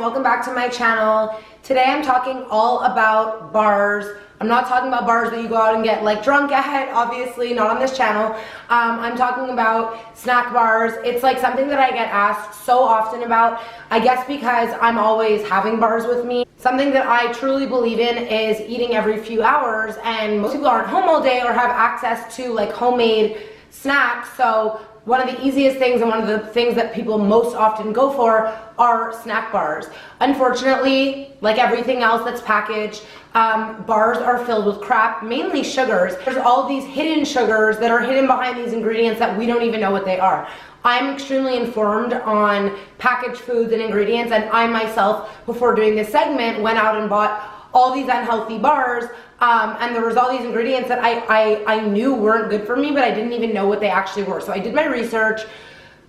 welcome back to my channel. Today I'm talking all about bars. I'm not talking about bars that you go out and get like drunk at, obviously not on this channel. I'm talking about snack bars. It's like something that I get asked so often about, I guess because I'm always having bars with me. Something that I truly believe in is eating every few hours, and most people aren't home all day or have access to like homemade snacks. So one of the easiest things and one of the things that people most often go for are snack bars. Unfortunately, like everything else that's packaged, bars are filled with crap, mainly sugars. There's all these hidden sugars that are hidden behind these ingredients that we don't even know what they are. I'm extremely informed on packaged foods and ingredients, and I myself, before doing this segment, went out and bought all these unhealthy bars, and there was all these ingredients that I knew weren't good for me, but I didn't even know what they actually were. So I did my research,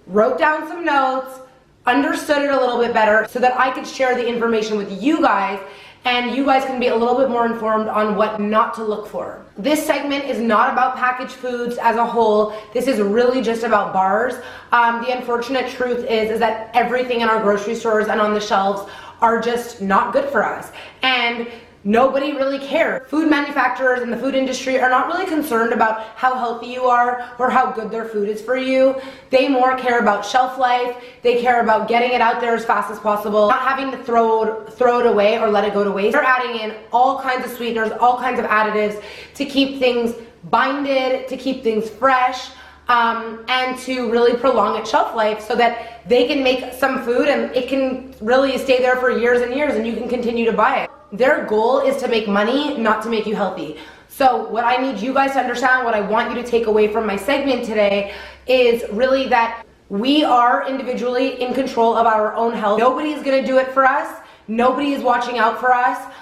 wrote down some notes, understood it a little bit better so that I could share the information with you guys, and you guys can be a little bit more informed on what not to look for. This segment is not about packaged foods as a whole. This is really just about bars. The unfortunate truth is that everything in our grocery stores and on the shelves are just not good for us, and nobody really cares. Food manufacturers and the food industry are not really concerned about how healthy you are or how good their food is for you. They more care about shelf life. They care about getting it out there as fast as possible, not having to throw it away or let it go to waste. They're adding in all kinds of sweeteners, all kinds of additives to keep things binded, to keep things fresh, and to really prolong its shelf life so that they can make some food and it can really stay there for years and years and you can continue to buy it. Their goal is to make money, not to make you healthy. So what I need you guys to understand, what I want you to take away from my segment today is really that we are individually in control of our own health. Nobody is going to do it for us. Nobody is watching out for us.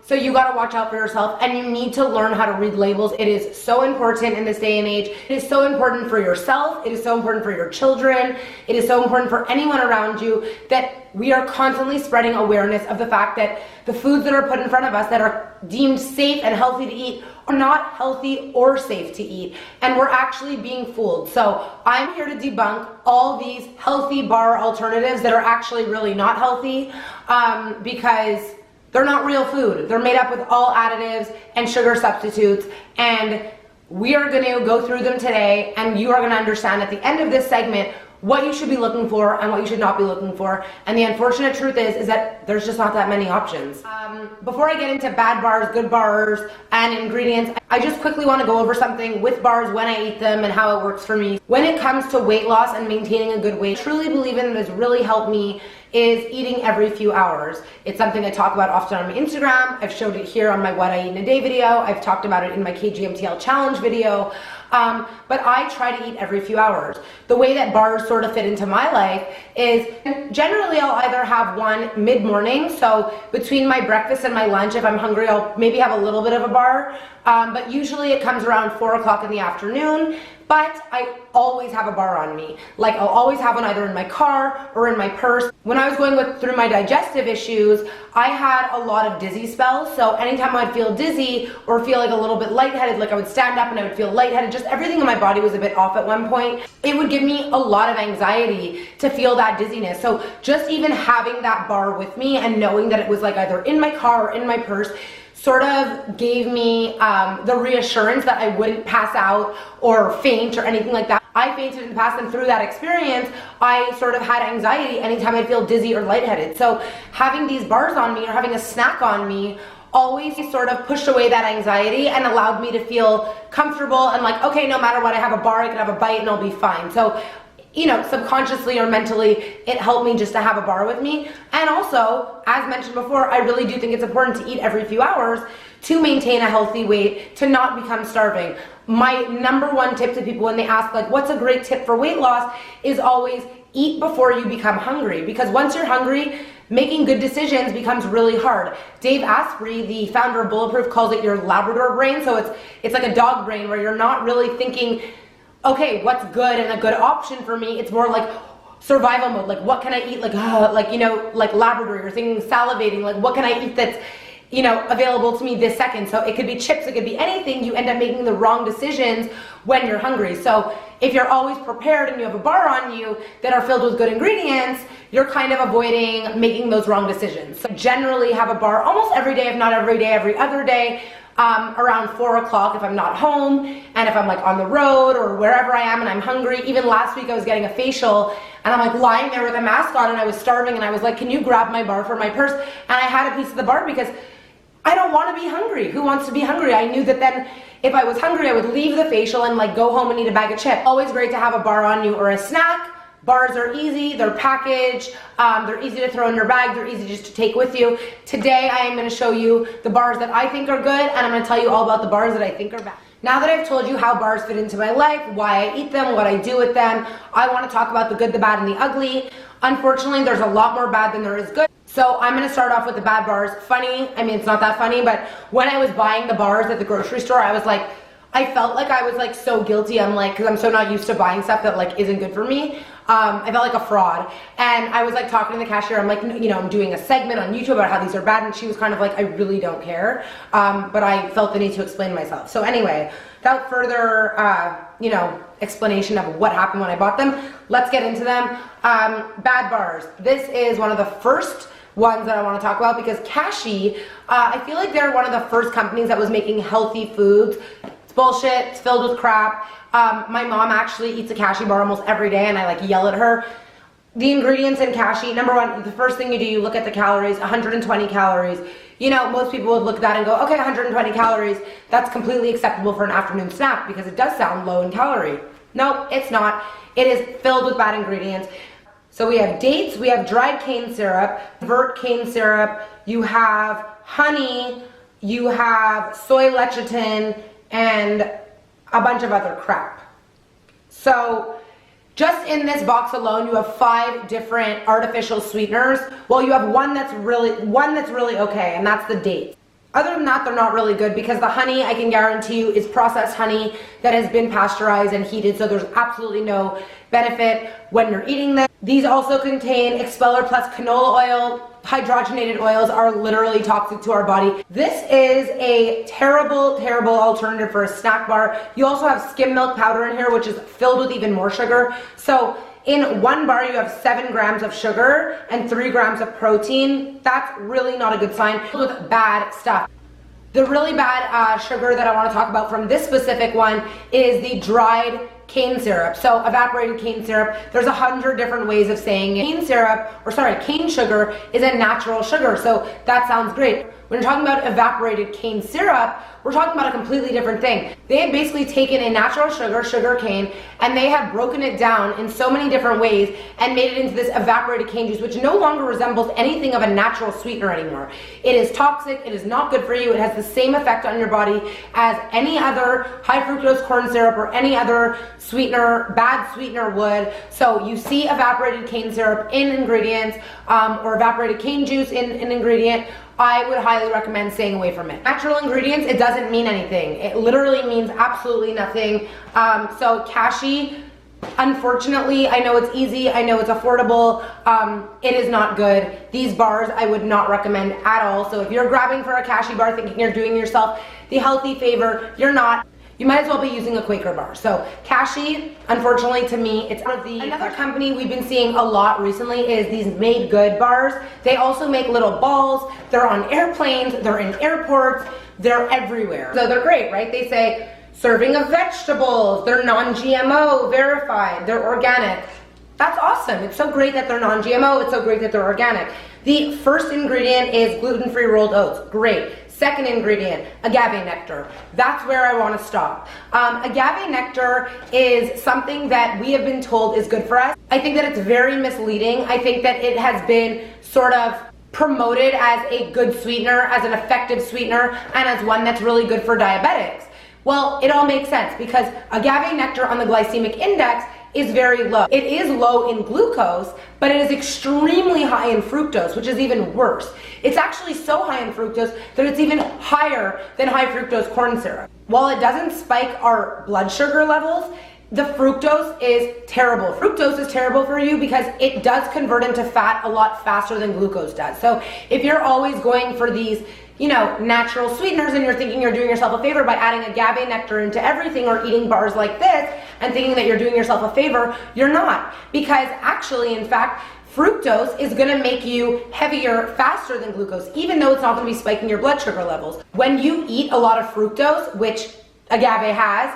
So you got to watch out for yourself, and you need to learn how to read labels. It is so important in this day and age. It is so important for yourself. It is so important for your children. It is so important for anyone around you that we are constantly spreading awareness of the fact that the foods that are put in front of us that are deemed safe and healthy to eat are not healthy or safe to eat, and we're actually being fooled. So I'm here to debunk all these healthy bar alternatives that are actually really not healthy, because they're not real food. They're made up with all additives and sugar substitutes, and we are going to go through them today, and you are going to understand at the end of this segment what you should be looking for and what you should not be looking for. And the unfortunate truth is that there's just not that many options. Before I get into bad bars, good bars, and ingredients, I just quickly want to go over something with bars, when I eat them and how it works for me. When it comes to weight loss and maintaining a good weight, I truly believe in, that has really helped me, is eating every few hours. It's something I talk about often on my Instagram. I've showed it here on my What I Eat in a Day video. I've talked about it in my KGMTL challenge video. But I try to eat every few hours. The way that bars sort of fit into my life is generally I'll either have one mid-morning, so between my breakfast and my lunch, if I'm hungry, I'll maybe have a little bit of a bar, but usually it comes around 4 o'clock in the afternoon. But I always have a bar on me. Like, I'll always have one either in my car or in my purse. When I was going through my digestive issues, I had a lot of dizzy spells. So anytime I'd feel dizzy or feel like a little bit lightheaded, like I would stand up and I would feel lightheaded, just everything in my body was a bit off at one point, it would give me a lot of anxiety to feel that dizziness. So just even having that bar with me and knowing that it was like either in my car or in my purse sort of gave me the reassurance that I wouldn't pass out or faint or anything like that. I fainted in the past, and through that experience, I sort of had anxiety anytime I feel dizzy or lightheaded. So having these bars on me or having a snack on me always sort of pushed away that anxiety and allowed me to feel comfortable and like, okay, no matter what, I have a bar, I can have a bite and I'll be fine. So, you know, subconsciously or mentally, it helped me just to have a bar with me. And also, as mentioned before, I really do think it's important to eat every few hours to maintain a healthy weight, to not become starving. My number one tip to people when they ask, like, what's a great tip for weight loss, is always eat before you become hungry. Because once you're hungry, making good decisions becomes really hard. Dave Asprey, the founder of Bulletproof, calls it your Labrador brain. So it's like a dog brain where you're not really thinking, okay, what's good and a good option for me. It's more like survival mode. Like, what can I eat? Like, you know, like Labrador, you're thinking salivating. Like, what can I eat that's you know, available to me this second. So it could be chips, it could be anything. You end up making the wrong decisions when you're hungry. So if you're always prepared and you have a bar on you that are filled with good ingredients, you're kind of avoiding making those wrong decisions. So generally have a bar almost every day, if not every day, every other day, around 4 o'clock if I'm not home, and if I'm like on the road or wherever I am and I'm hungry. Even last week I was getting a facial and I'm like lying there with a mask on and I was starving and I was like, can you grab my bar from my purse? And I had a piece of the bar because I don't want to be hungry. Who wants to be hungry? I knew that then if I was hungry, I would leave the facial and like go home and eat a bag of chips. Always great to have a bar on you or a snack. Bars are easy, they're packaged, they're easy to throw in your bag, they're easy just to take with you. Today I am going to show you the bars that I think are good, and I'm going to tell you all about the bars that I think are bad. Now that I've told you how bars fit into my life, why I eat them, what I do with them, I want to talk about the good, the bad, and the ugly. Unfortunately, there's a lot more bad than there is good. So I'm going to start off with the bad bars. Funny, I mean, it's not that funny, but when I was buying the bars at the grocery store, I was like, I felt like I was like so guilty. I'm like, because I'm so not used to buying stuff that like isn't good for me. I felt like a fraud, and I was like talking to the cashier. I'm like, you know, I'm doing a segment on YouTube about how these are bad, and she was kind of like, I really don't care, but I felt the need to explain myself. So anyway, without further, you know, explanation of what happened when I bought them, let's get into them. Bad bars. This is one of the first ones that I want to talk about because KASHI, I feel like they're one of the first companies that was making healthy foods. It's bullshit. It's filled with crap. My mom actually eats a KASHI bar almost every day, and I like yell at her. The ingredients in KASHI, number one, the first thing you do, you look at the calories, 120 calories. You know, most people would look at that and go, okay, 120 calories, that's completely acceptable for an afternoon snack because it does sound low in calorie. No, it's not. It is filled with bad ingredients. So we have dates, we have dried cane syrup, Invert cane syrup, you have honey, you have soy lecithin, and a bunch of other crap. So just in this box alone, you have 5 different artificial sweeteners. Well, you have one that's really okay, and that's the date. Other than that, they're not really good because the honey, I can guarantee you, is processed honey that has been pasteurized and heated, so there's absolutely no benefit when you're eating them. These also contain Expeller plus canola oil. Hydrogenated oils are literally toxic to our body. This is a terrible, terrible alternative for a snack bar. You also have skim milk powder in here, which is filled with even more sugar. So in one bar, you have 7 grams of sugar and 3 grams of protein. That's really not a good sign. With bad stuff. The really bad sugar that I want to talk about from this specific one is the dried cane syrup. So evaporated cane syrup, there's 100 different ways of saying it. Cane syrup, or sorry, cane sugar is a natural sugar, so that sounds great. When you're talking about evaporated cane syrup, we're talking about a completely different thing. They have basically taken a natural sugar, sugar cane, and they have broken it down in so many different ways and made it into this evaporated cane juice, which no longer resembles anything of a natural sweetener anymore. It is toxic, it is not good for you, it has the same effect on your body as any other high fructose corn syrup or any other sweetener, bad sweetener would. So you see evaporated cane syrup in ingredients, or evaporated cane juice in an ingredient, I would highly recommend staying away from it. Natural ingredients, it doesn't mean anything. It literally means absolutely nothing. So KASHI, unfortunately, I know it's easy, I know it's affordable, it is not good. These bars I would not recommend at all. So if you're grabbing for a KASHI bar thinking you're doing yourself the healthy favor, you're not. You might as well be using a Quaker bar. So KASHI, unfortunately to me, it's one of the... Another company we've been seeing a lot recently is these Made Good bars. They also make little balls. They're on airplanes, they're in airports, they're everywhere. So they're great, right? They say serving of vegetables, they're non-GMO, verified, they're organic. That's awesome. It's so great that they're non-GMO, it's so great that they're organic. The first ingredient is gluten-free rolled oats. Great. Second ingredient, agave nectar. That's where I want to stop. Agave nectar is something that we have been told is good for us. I think that it's very misleading. I think that it has been sort of promoted as a good sweetener, as an effective sweetener, and as one that's really good for diabetics. Well, it all makes sense because agave nectar on the glycemic index is very low. It is low in glucose, but it is extremely high in fructose, which is even worse. It's actually so high in fructose that it's even higher than high fructose corn syrup. While it doesn't spike our blood sugar levels, the fructose is terrible. Fructose is terrible for you because it does convert into fat a lot faster than glucose does. So if you're always going for these, you know, natural sweeteners and you're thinking you're doing yourself a favor by adding agave nectar into everything or eating bars like this and thinking that you're doing yourself a favor, you're not. Because actually, in fact, fructose is gonna make you heavier faster than glucose, even though it's not gonna be spiking your blood sugar levels. When you eat a lot of fructose, which agave has,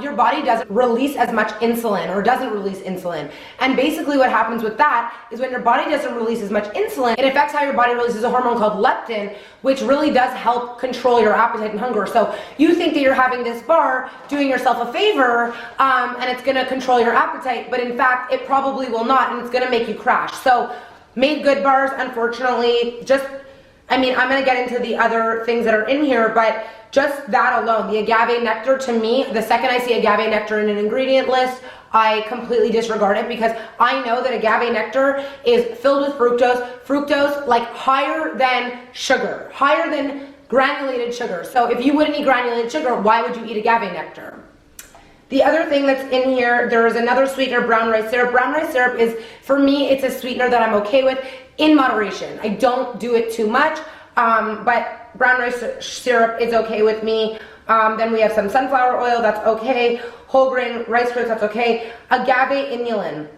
your body doesn't release as much insulin or doesn't release insulin. And basically what happens with that is when your body doesn't release as much insulin, it affects how your body releases a hormone called leptin, which really does help control your appetite and hunger. So you think that you're having this bar, doing yourself a favor, and it's gonna control your appetite, but in fact, it probably will not, and it's gonna make you crash. So made good bars, unfortunately, I'm gonna get into the other things that are in here, but just that alone, the agave nectar, to me, the second I see agave nectar in an ingredient list, I completely disregard it because I know that agave nectar is filled with fructose like higher than sugar, higher than granulated sugar. So if you wouldn't eat granulated sugar, why would you eat agave nectar? The other thing that's in here, there is another sweetener, brown rice syrup. Brown rice syrup is, for me, it's a sweetener that I'm okay with in moderation. I don't do it too much, but brown rice syrup is okay with me. Then we have some sunflower oil, that's okay. Whole grain rice grits, that's okay. Agave inulin.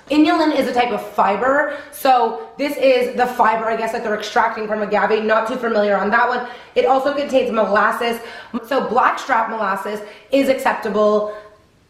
Inulin is a type of fiber, so this is the fiber, I guess, that they're extracting from agave. Not too familiar on that one. It also contains molasses. So blackstrap molasses is acceptable.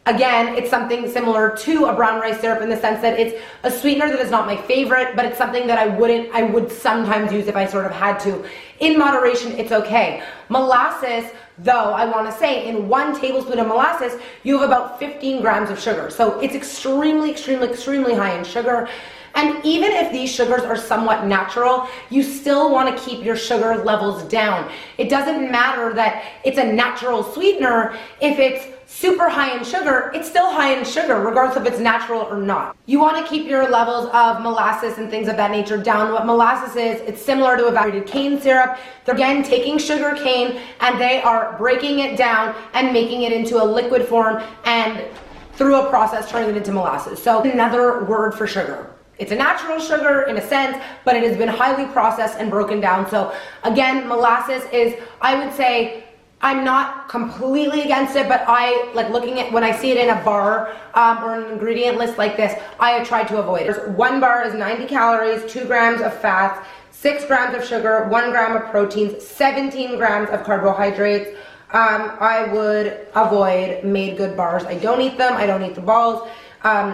Again, it's something similar to a brown rice syrup in the sense that it's a sweetener that is not my favorite, but it's something that I would sometimes use if I sort of had to. In moderation, it's okay. Molasses, though, I want to say, in 1 tablespoon of molasses, you have about 15 grams of sugar. So it's extremely, extremely, extremely high in sugar. And even if these sugars are somewhat natural, you still want to keep your sugar levels down. It doesn't matter that it's a natural sweetener. If it's super high in sugar, it's still high in sugar, regardless if it's natural or not. You want to keep your levels of molasses and things of that nature down. What molasses is, it's similar to evaporated cane syrup. They're again taking sugar cane and they are breaking it down and making it into a liquid form and through a process turning it into molasses. So another word for sugar. It's a natural sugar in a sense, but it has been highly processed and broken down. So again, molasses is, I would say, I'm not completely against it, but I like looking at when I see it in a bar or an ingredient list like this, I have tried to avoid it. 1 bar is 90 calories, 2 grams of fats, 6 grams of sugar, 1 gram of proteins, 17 grams of carbohydrates. I would avoid made good bars. I don't eat them. I don't eat the balls.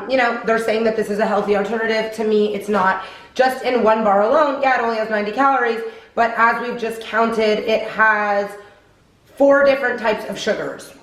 You know, they're saying that this is a healthy alternative. To me, it's not. Just in 1 bar alone, yeah, it only has 90 calories, but as we've just counted, it has 4 different types of sugars.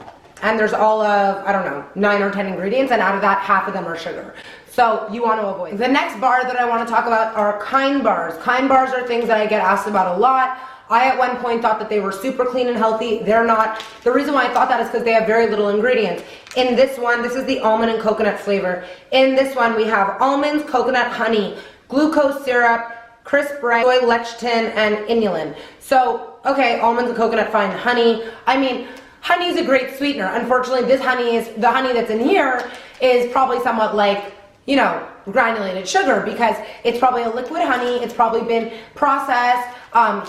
And there's all of, I don't know, 9 or 10 ingredients, and out of that, half of them are sugar. So you want to avoid. The next bar that I want to talk about are kind bars. Kind bars are things that I get asked about a lot. I at one point thought that they were super clean and healthy. They're not. The reason why I thought that is because they have very little ingredients. In this one, this is the almond and coconut flavor. In this one, we have almonds, coconut, honey, glucose syrup, crisp rice, soy lecithin, and inulin. So, okay, almonds and coconut, fine. Honey, I mean, honey is a great sweetener. Unfortunately, this honey is, the honey that's in here is probably somewhat like, you know, granulated sugar because it's probably a liquid honey. It's probably been processed,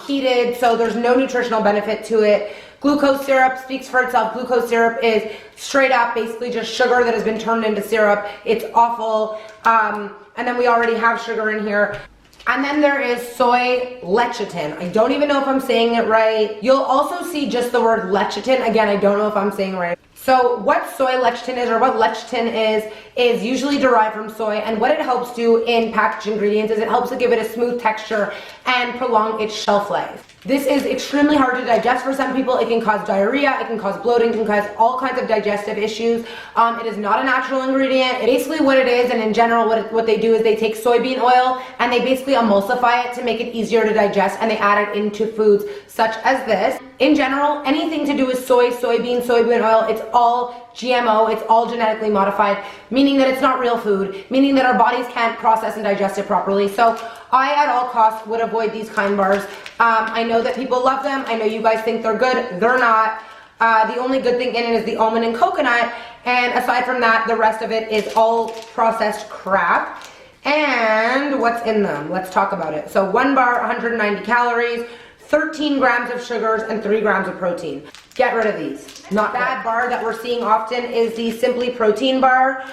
heated, so there's no nutritional benefit to it. Glucose syrup speaks for itself. Glucose syrup is straight up basically just sugar that has been turned into syrup. It's awful. And then we already have sugar in here. And then there is soy lecithin. I don't even know if I'm saying it right. You'll also see just the word lecithin. Again, I don't know if I'm saying it right. So what soy lecithin is, or what lecithin is usually derived from soy, and what it helps do in packaged ingredients is it helps to give it a smooth texture and prolong its shelf life. This is extremely hard to digest for some people. It can cause diarrhea, it can cause bloating, it can cause all kinds of digestive issues. It is not a natural ingredient. Basically what it is, and in general what they do is they take soybean oil and they basically emulsify it to make it easier to digest, and they add it into foods such as this. In general, anything to do with soy, soybean oil, it's all GMO, it's all genetically modified, meaning that it's not real food, meaning that our bodies can't process and digest it properly. So I, at all costs, would avoid these kind bars. I know that people love them. I know you guys think they're good. They're not. The only good thing in it is the almond and coconut, And aside from that, the rest of it is all processed crap. And what's in them? Let's talk about it. So 1 bar, 190 calories, 13 grams of sugars, and 3 grams of protein. Get rid of these. Not bad bar that we're seeing often is the Simply Protein bar.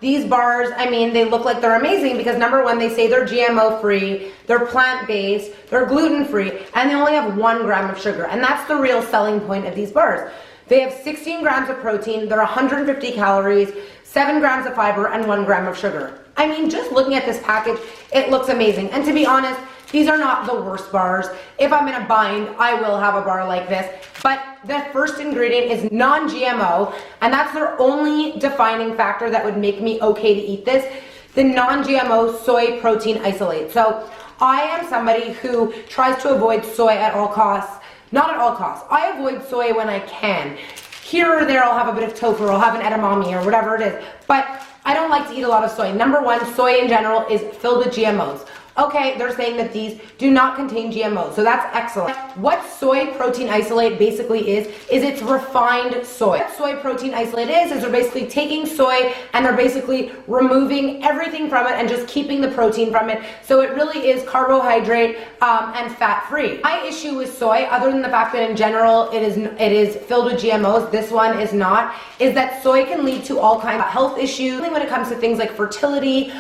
These bars, I mean, they look like they're amazing because number one, they say they're GMO free, they're plant-based, they're gluten-free, and they only have 1 gram of sugar. And that's the real selling point of these bars. They have 16 grams of protein, they're 150 calories, 7 grams of fiber, and 1 gram of sugar. I mean, just looking at this package, it looks amazing. And to be honest, these are not the worst bars. If I'm in a bind, I will have a bar like this. But the first ingredient is non-GMO, and that's their only defining factor that would make me okay to eat this. The non-GMO soy protein isolate. So I am somebody who tries to avoid soy at all costs. Not at all costs. I avoid soy when I can. Here or there, I'll have a bit of tofu, or I'll have an edamame, or whatever it is. But I don't like to eat a lot of soy. Number one, soy in general is filled with GMOs. Okay, they're saying that these do not contain GMOs, so that's excellent. What soy protein isolate basically is it's refined soy. What soy protein isolate is they're basically taking soy and they're basically removing everything from it and just keeping the protein from it. So it really is carbohydrate and fat-free. My issue with soy, other than the fact that in general it is filled with GMOs, this one is not, is that soy can lead to all kinds of health issues when it comes to things like fertility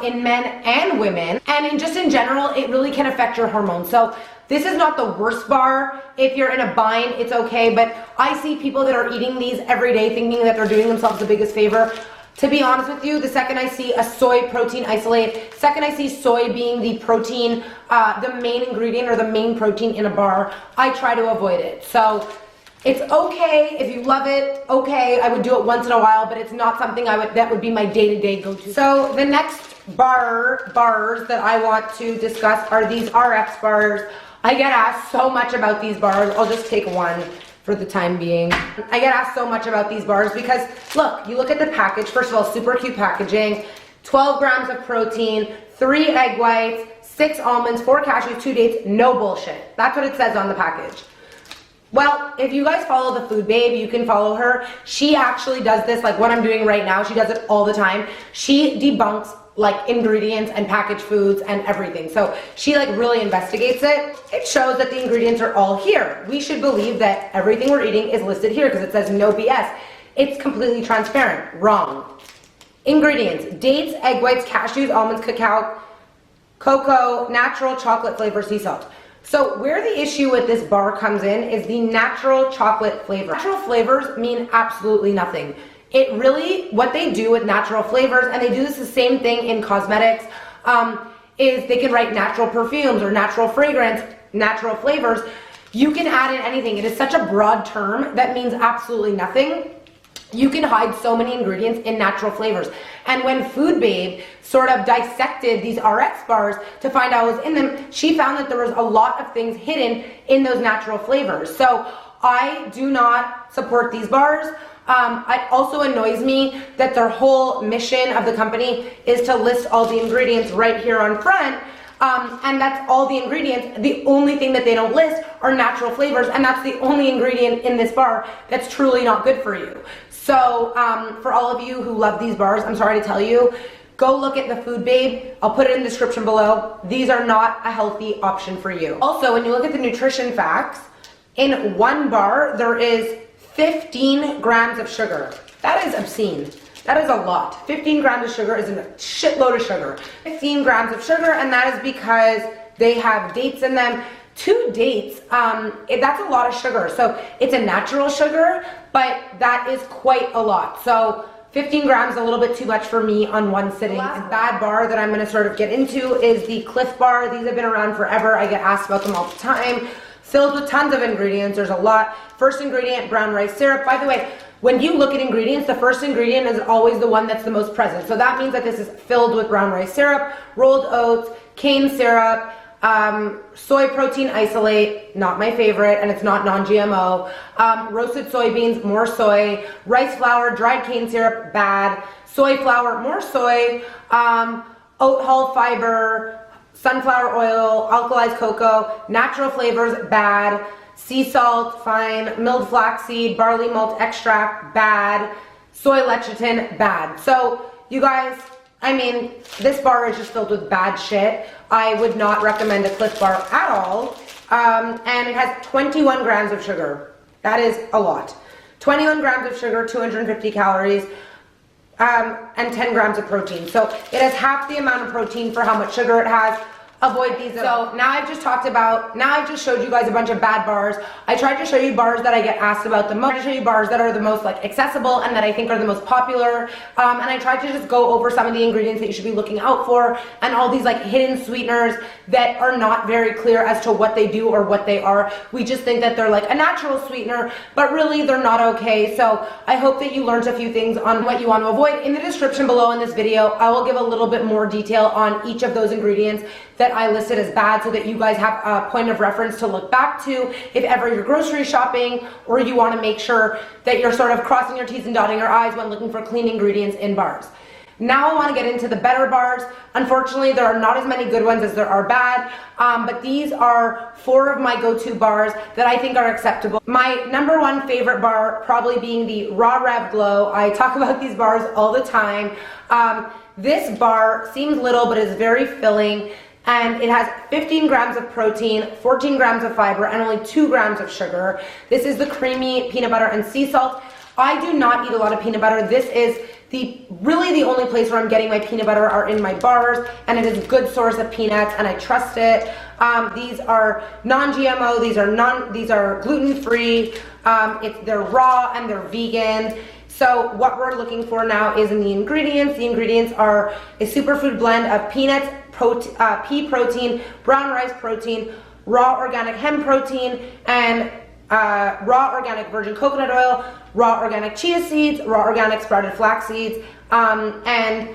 in men and women, and just in general, it really can affect your hormones. So this is not the worst bar. If you're in a bind, it's okay, but I see people that are eating these every day thinking that they're doing themselves the biggest favor. To be honest with you, the second I see a soy protein isolate, second I see soy being the protein, the main ingredient or the main protein in a bar, I try to avoid it. So it's okay if you love it, okay, I would do it once in a while, but it's not something that would be my day-to-day go-to. So the next bars that I want to discuss are these RX bars. I get asked so much about these bars. I'll just take one for the time being. I get asked so much about these bars because look, you look at the package, first of all, super cute packaging, 12 grams of protein, 3 egg whites, 6 almonds, 4 cashews, 2 dates, no bullshit. That's what it says on the package. Well, if you guys follow the Food Babe, you can follow her. She actually does this, like what I'm doing right now. She does it all the time. She debunks like ingredients and packaged foods and everything. So she like really investigates it. It shows that the ingredients are all here. We should believe that everything we're eating is listed here because it says no BS. It's completely transparent. Wrong. Ingredients: dates, egg whites, cashews, almonds, cacao, cocoa, natural chocolate flavor, sea salt. So where the issue with this bar comes in is the natural chocolate flavor. Natural flavors mean absolutely nothing. It really, what they do with natural flavors, and they do this the same thing in cosmetics, is they can write natural perfumes or natural fragrance, natural flavors. You can add in anything. It is such a broad term that means absolutely nothing. You can hide so many ingredients in natural flavors. And when Food Babe sort of dissected these RX bars to find out what was in them, she found that there was a lot of things hidden in those natural flavors. So I do not support these bars. It also annoys me that their whole mission of the company is to list all the ingredients right here on front. And that's all the ingredients. The only thing that they don't list are natural flavors, and that's the only ingredient in this bar that's truly not good for you. So for all of you who love these bars, I'm sorry to tell you, go look at the Food Babe. I'll put it in the description below. These are not a healthy option for you. Also, when you look at the nutrition facts, in one bar, there is 15 grams of sugar. That is obscene. That is a lot. 15 grams of sugar is a shitload of sugar. 15 grams of sugar, and that is because they have dates in them. 2 dates, that's a lot of sugar. So it's a natural sugar, but that is quite a lot. So 15 grams is a little bit too much for me on one sitting. A bad bar that I'm gonna sort of get into is the CLIF bar. These have been around forever. I get asked about them all the time. Filled with tons of ingredients, there's a lot. First ingredient, brown rice syrup. By the way, when you look at ingredients, the first ingredient is always the one that's the most present. So that means that this is filled with brown rice syrup, rolled oats, cane syrup, soy protein isolate, not my favorite, and it's not non-GMO, roasted soybeans, more soy, rice flour, dried cane syrup, bad, soy flour, more soy, oat hull fiber, sunflower oil, alkalized cocoa, natural flavors, bad, sea salt, fine, milled flaxseed, barley malt extract, bad, soy lecithin, bad. So you guys, I mean, this bar is just filled with bad shit. I would not recommend a CLIF bar at all. And it has 21 grams of sugar. That is a lot. 21 grams of sugar, 250 calories, and 10 grams of protein. So it has half the amount of protein for how much sugar it has. Avoid these. So now I've just showed you guys a bunch of bad bars. I tried to show you bars that I get asked about the most. I tried to show you bars that are the most like accessible and that I think are the most popular. And I tried to just go over some of the ingredients that you should be looking out for and all these like hidden sweeteners that are not very clear as to what they do or what they are. We just think that they're like a natural sweetener, but really they're not okay. So I hope that you learned a few things on what you want to avoid. In the description below in this video, I will give a little bit more detail on each of those ingredients that I listed as bad so that you guys have a point of reference to look back to if ever you're grocery shopping or you want to make sure that you're sort of crossing your T's and dotting your I's when looking for clean ingredients in bars. Now I want to get into the better bars. Unfortunately, there are not as many good ones as there are bad, but these are 4 of my go-to bars that I think are acceptable. My number 1 favorite bar probably being the Raw Rev Glo. I talk about these bars all the time. This bar seems little but is very filling. And it has 15 grams of protein, 14 grams of fiber, and only 2 grams of sugar. This is the creamy peanut butter and sea salt. I do not eat a lot of peanut butter. This is really the only place where I'm getting my peanut butter are in my bars, and it is a good source of peanuts, and I trust it. These are non-GMO. These are gluten-free. They're raw and they're vegan. So what we're looking for now is in the ingredients. The ingredients are a superfood blend of peanuts, pea protein, brown rice protein, raw organic hemp protein, and raw organic virgin coconut oil, raw organic chia seeds, raw organic sprouted flax seeds, and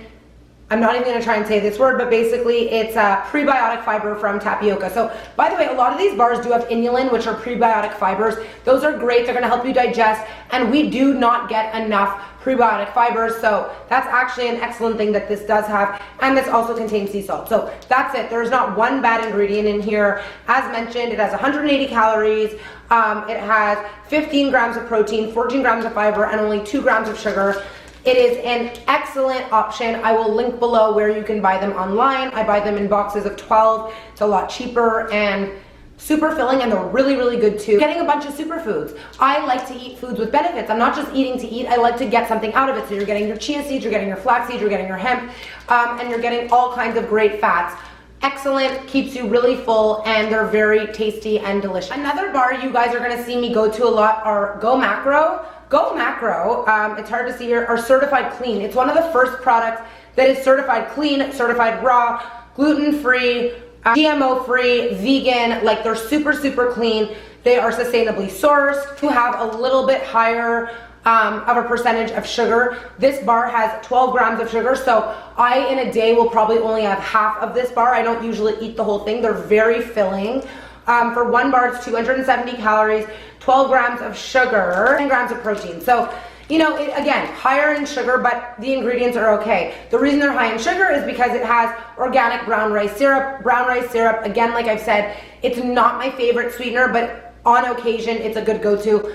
I'm not even going to try and say this word, but basically it's prebiotic fiber from tapioca. So by the way, a lot of these bars do have inulin, which are prebiotic fibers. Those are great. They're going to help you digest, and we do not get enough prebiotic fibers, so that's actually an excellent thing that this does have, and this also contains sea salt. So that's it. There's not one bad ingredient in here. As mentioned, it has 180 calories. It has 15 grams of protein, 14 grams of fiber, and only 2 grams of sugar. It is an excellent option. I will link below where you can buy them online. I buy them in boxes of 12. It's a lot cheaper and super filling, and they're really, really good too. Getting a bunch of superfoods. I like to eat foods with benefits. I'm not just eating to eat. I like to get something out of it. So you're getting your chia seeds, you're getting your flax seeds, you're getting your hemp, and you're getting all kinds of great fats. Excellent, keeps you really full, and they're very tasty and delicious. Another bar you guys are gonna see me go to a lot are GoMacro. GoMacro, it's hard to see here, are certified clean. It's one of the first products that is certified clean, certified raw, gluten-free, GMO-free, vegan. Like, they're super, super clean. They are sustainably sourced. To have a little bit higher of a percentage of sugar. This bar has 12 grams of sugar, so I in a day will probably only have half of this bar. I don't usually eat the whole thing. They're very filling. For 1 bar, it's 270 calories, 12 grams of sugar, 10 grams of protein. So, you know, again, higher in sugar, but the ingredients are okay. The reason they're high in sugar is because it has organic brown rice syrup. Brown rice syrup, again, like I've said, it's not my favorite sweetener, but on occasion, it's a good go-to.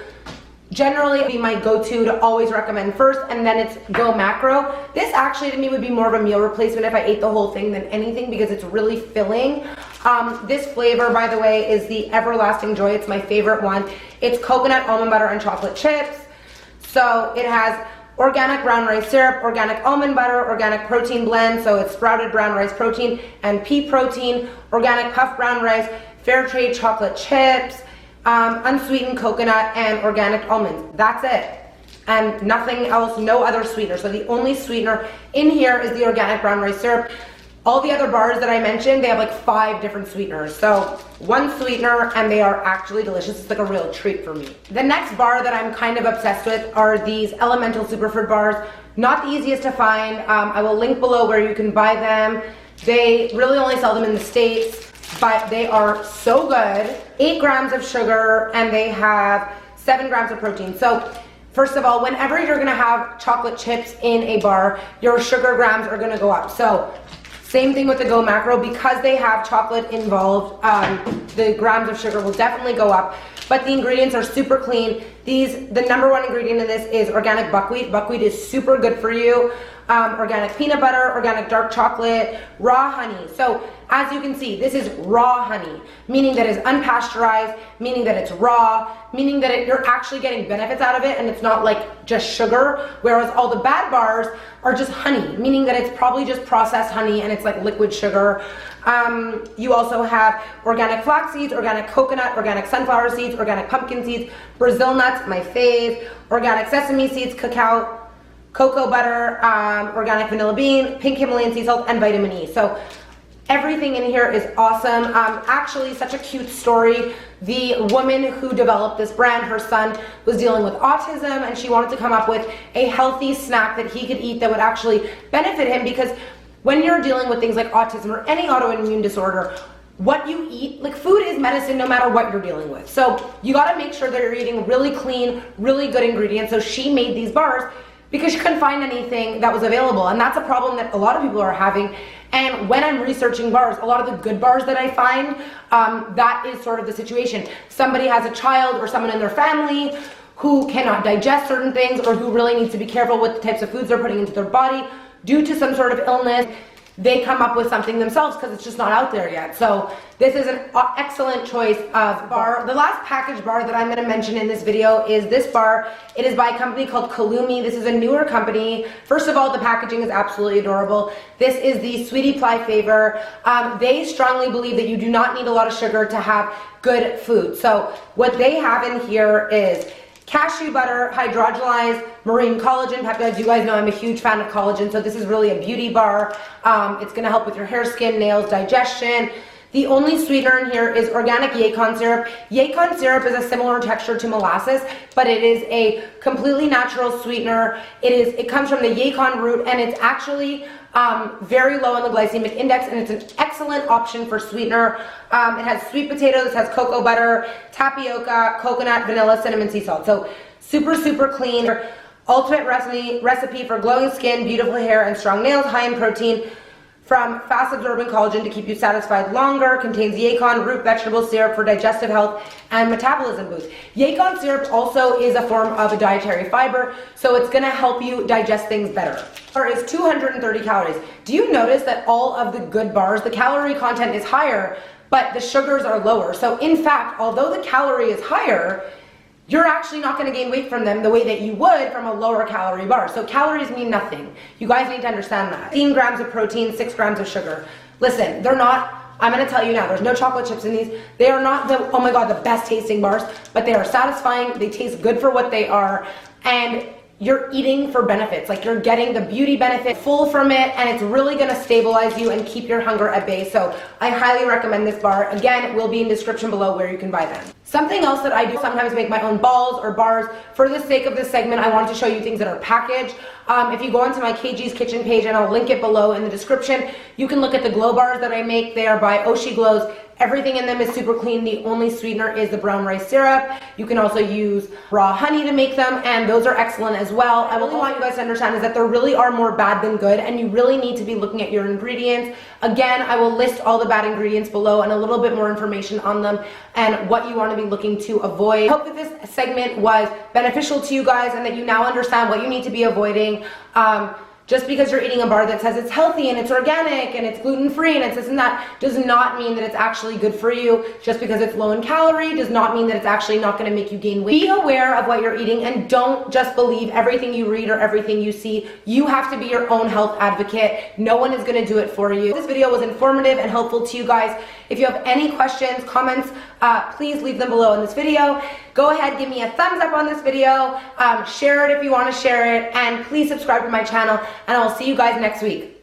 Generally, it'd be my go-to to always recommend first, and then it's GoMacro. This actually to me would be more of a meal replacement if I ate the whole thing than anything, because it's really filling. This flavor, by the way, is the Everlasting Joy. It's my favorite one. It's coconut, almond butter, and chocolate chips. So it has organic brown rice syrup, organic almond butter, organic protein blend, so it's sprouted brown rice protein and pea protein, organic puffed brown rice, fair trade chocolate chips, unsweetened coconut, and organic almonds. That's it. And nothing else, no other sweetener. So the only sweetener in here is the organic brown rice syrup. All the other bars that I mentioned, they have like 5 different sweeteners. So 1 sweetener, and they are actually delicious. It's like a real treat for me. The next bar that I'm kind of obsessed with are these Elemental Superfood Bars. Not the easiest to find. I will link below where you can buy them. They really only sell them in the States, but they are so good. 8 grams of sugar, and they have 7 grams of protein. So first of all, whenever you're gonna have chocolate chips in a bar, your sugar grams are gonna go up. So same thing with the GoMacro, because they have chocolate involved, the grams of sugar will definitely go up, but the ingredients are super clean. The number one ingredient in this is organic buckwheat. Buckwheat is super good for you. Organic peanut butter, organic dark chocolate, raw honey. So as you can see, this is raw honey, meaning that it's unpasteurized, meaning that it's raw, meaning that you're actually getting benefits out of it and it's not like just sugar, whereas all the bad bars are just honey, meaning that it's probably just processed honey and it's like liquid sugar. You also have organic flax seeds, organic coconut, organic sunflower seeds, organic pumpkin seeds, Brazil nuts, my fave, organic sesame seeds, cacao, cocoa butter, organic vanilla bean, pink Himalayan sea salt, and vitamin E. So everything in here is awesome. Actually, such a cute story. The woman who developed this brand, her son was dealing with autism and she wanted to come up with a healthy snack that he could eat that would actually benefit him, because when you're dealing with things like autism or any autoimmune disorder, what you eat, like food is medicine no matter what you're dealing with. So you gotta make sure that you're eating really clean, really good ingredients. So she made these bars because she couldn't find anything that was available, and that's a problem that a lot of people are having. And when I'm researching bars, a lot of the good bars that I find, that is sort of the situation. Somebody has a child or someone in their family who cannot digest certain things, or who really needs to be careful with the types of foods they're putting into their body due to some sort of illness. They come up with something themselves because it's just not out there yet. So this is an excellent choice of bar. The last packaged bar that I'm going to mention in this video is this bar. It is by a company called Kalumi. This is a newer company. First of all, the packaging is absolutely adorable. This is the Sweetie Pie flavor. They strongly believe that you do not need a lot of sugar to have good food. So what they have in here is cashew butter, hydrogenized marine collagen peptides. You guys know I'm a huge fan of collagen, so this is really a beauty bar. It's gonna help with your hair, skin, nails, digestion. The only sweetener in here is organic Yacon syrup. Yacon syrup is a similar texture to molasses, but it is a completely natural sweetener. It comes from the Yacon root, and it's actually very low on the glycemic index, and it's an excellent option for sweetener. It has sweet potatoes, it has cocoa butter, tapioca, coconut, vanilla, cinnamon, sea salt. So super, super clean. Ultimate recipe for glowing skin, beautiful hair, and strong nails, high in protein. From fast absorbing collagen to keep you satisfied longer, contains Yacon root vegetable syrup for digestive health and metabolism boost. Yacon syrup also is a form of a dietary fiber, so it's gonna help you digest things better. Bar is 230 calories. Do you notice that all of the good bars, the calorie content is higher, but the sugars are lower? So in fact, although the calorie is higher, you're actually not going to gain weight from them the way that you would from a lower calorie bar. So calories mean nothing. You guys need to understand that. 15 grams of protein, 6 grams of sugar. Listen, they're not, I'm going to tell you now, there's no chocolate chips in these. They are not the, oh my God, the best tasting bars, but they are satisfying. They taste good for what they are. And you're eating for benefits. Like, you're getting the beauty benefit full from it, and it's really gonna stabilize you and keep your hunger at bay. So I highly recommend this bar. Again, it will be in the description below where you can buy them. Something else that I do sometimes make my own balls or bars. For the sake of this segment, I want to show you things that are packaged. If you go onto my KG's Kitchen page, and I'll link it below in the description, you can look at the Glo Bars that I make. They are by Oshi Glows. Everything in them is super clean. The only sweetener is the brown rice syrup. You can also use raw honey to make them, and those are excellent as well. I really want you guys to understand is that there really are more bad than good, and you really need to be looking at your ingredients. Again, I will list all the bad ingredients below and a little bit more information on them and what you want to be looking to avoid. I hope that this segment was beneficial to you guys and that you now understand what you need to be avoiding. Just because you're eating a bar that says it's healthy and it's organic and it's gluten-free and it's this and that does not mean that it's actually good for you. Just because it's low in calorie does not mean that it's actually not going to make you gain weight. Be aware of what you're eating and don't just believe everything you read or everything you see. You have to be your own health advocate. No one is going to do it for you. This video was informative and helpful to you guys. If you have any questions, comments, please leave them below in this video. Go ahead, give me a thumbs up on this video, share it if you want to share it, and please subscribe to my channel, and I'll see you guys next week.